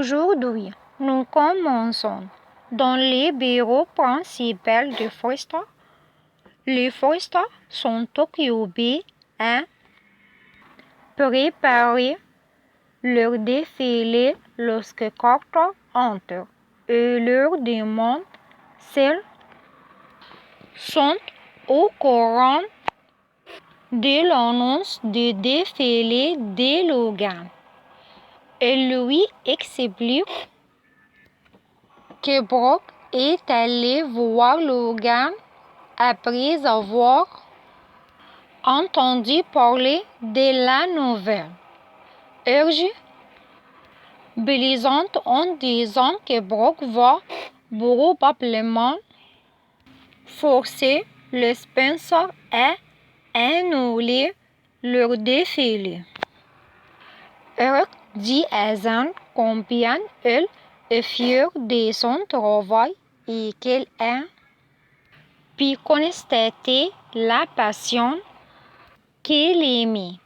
Aujourd'hui, nous commençons dans les bureaux principaux de Foresta. Les Foresta sont occupés à préparer leur défilé lorsque Carter entre et leur demande s'ils sont au courant de l'annonce du défilé de Logan. Elle lui explique que Brock est allé voir Logan après avoir entendu parler de la nouvelle. Urge Blizante en disant que Brock va probablement forcer le Spencer à annuler leur défilé. Eric dit à Zane combien elle est fière de son travail et qu'elle a pu constater la passion qu'elle aimait.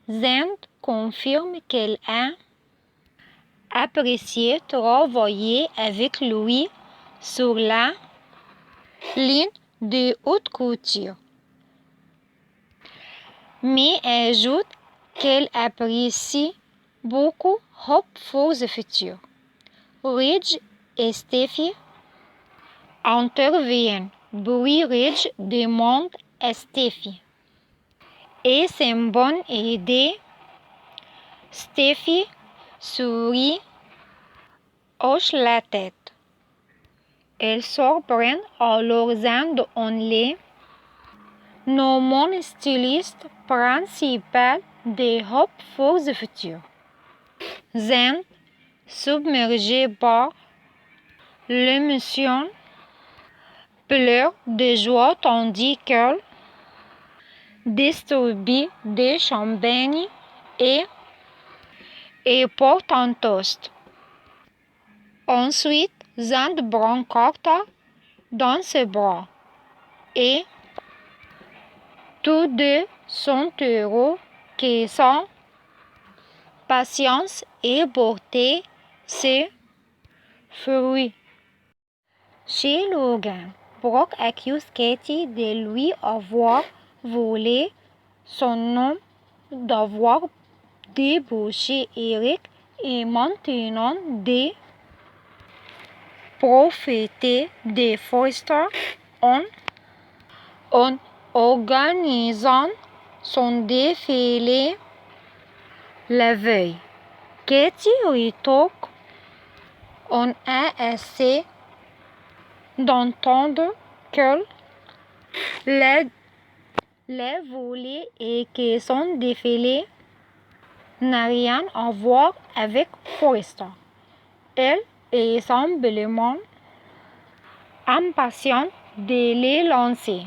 Zane confirme qu'elle a apprécié travailler avec lui sur la ligne de haute couture, mais ajoute qu'elle apprécie beaucoup Hope for the Future. Ridge et Steffi interviennent, puis Ridge demande à Steffi: est-ce une bonne idée? Steffi sourit, hoche la tête. Elle surprend alors Zane en les nommant styliste principal de Hope for the Future. Zane, submergé par l'émotion, pleure de joie tandis qu'elle distribue des champagnes et porte un toast. Ensuite, Zane prend Carter dans ses bras et tous deux sont heureux que sa patience ait porté ses fruits. Chez Logan, Brock accuse Katie de lui avoir volé son nom, d'avoir débauché Eric et maintenant de profiter des Foresta en organisant son défilé la veille. Katie rétorque: on a assez d'entendre qu'elle l'a volé et que son défilé n'a rien à voir avec Foresta. Elle est simplement impatiente de les lancer.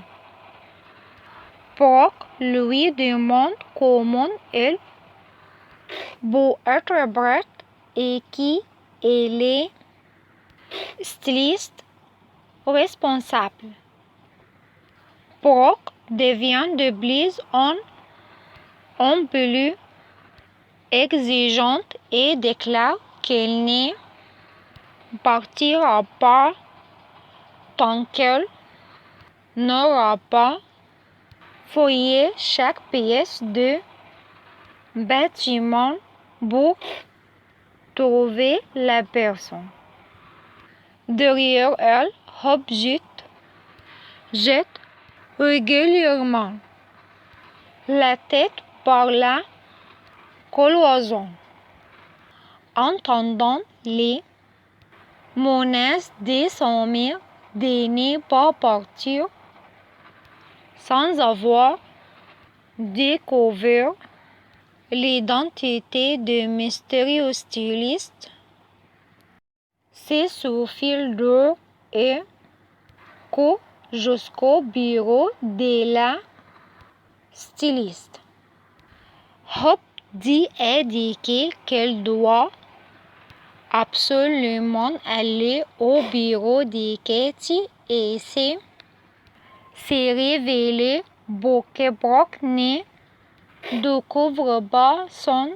Brock lui demande comment elle peut être prête et qui est le styliste responsable. Brock devient de plus en plus exigeante et déclare qu'elle ne partira pas tant qu'elle n'aura pas fouillé chaque pièce de bâtiment pour trouver la personne. Derrière elle, Hope jette régulièrement la tête par la cloison, entendant les menaces de son mère de ne pas partir sans avoir découvert l'identité du mystérieux styliste. C'est ce fil d'or et court jusqu'au bureau de la styliste. Hope dit indiquer qu'elle doit absolument aller au bureau de Katie et se révéler pour que Brock ne découvre pas son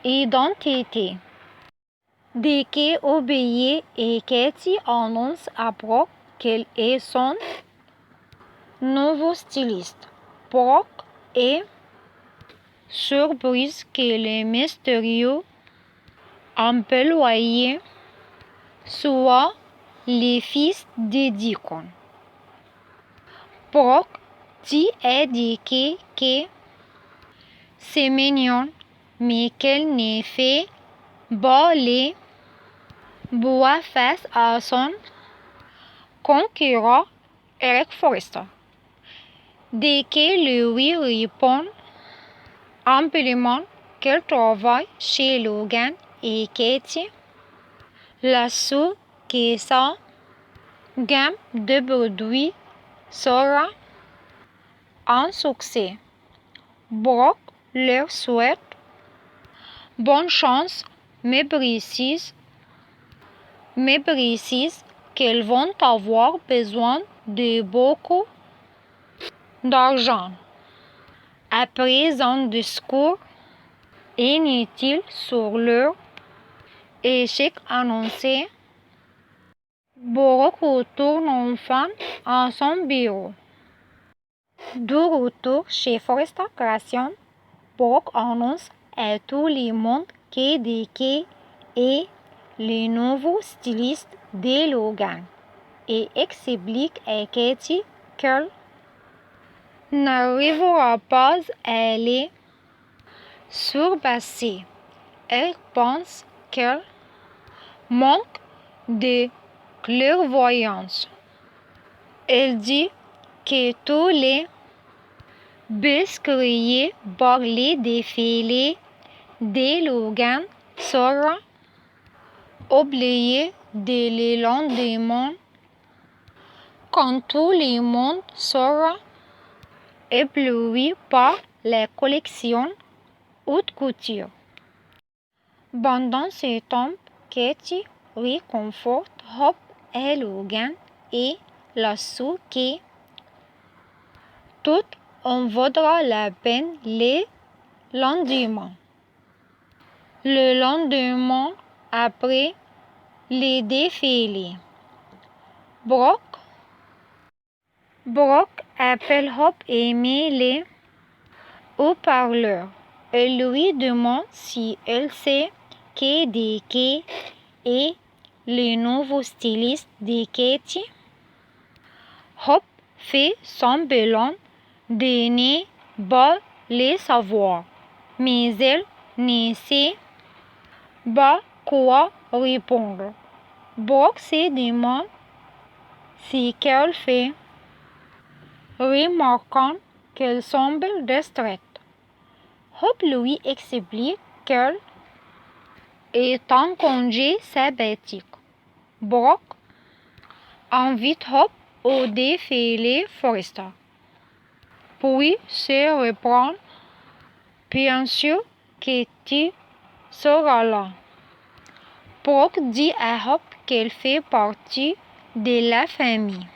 identité. Deke obéit et Katie annonce à Brock qu'elle est son nouveau styliste. Brock est surpris que le mystérieux employé soit le fils de Deacon. Brock dit à Deke que c'est mignon, mais qu'elle ne fait pas les bois face à son concurrent Eric Forrester. Deke lui répond amplement qu'elle travaille chez Logan et Katie l'assure que sa gamme de produits sera un succès. Brock leur souhaite bonne chance, mais précise qu'elles vont avoir besoin de beaucoup d'argent. Après un discours inutile sur leur échec annoncé, Brock retourne enfin à son bureau. De retour chez Forrester Creations, Brock annonce à tout le monde que Deke est le nouveau styliste de Logan et explique à Katie qu'elle n'arrivera pas à les surpasser. Elle pense qu'elle manque de clairvoyance. Elle dit que tous les bus créés par les défilés de Logan seront oubliés dès le lendemain quand tout le monde sera ébloui par la collection haute couture. Pendant ce temps, Katie réconforte Hope et Logan et l'assure que tout en vaudra la peine le lendemain. Le lendemain, après le défilé, Brock appelle Hope et met les haut-parleurs. Elle lui demande si elle sait que Deke est le nouveau styliste de Katie. Hope fait semblant de ne pas le savoir, mais elle ne sait pas quoi répondre. Brock se demande ce qu'elle fait, remarquant qu'elle semble distraite. Hope lui explique qu'elle est en congé sabbatique. Brock invite Hope au défilé Forrester, puis se reprend. Bien sûr que tu seras là. Brock dit à Hope qu'elle fait partie de la famille.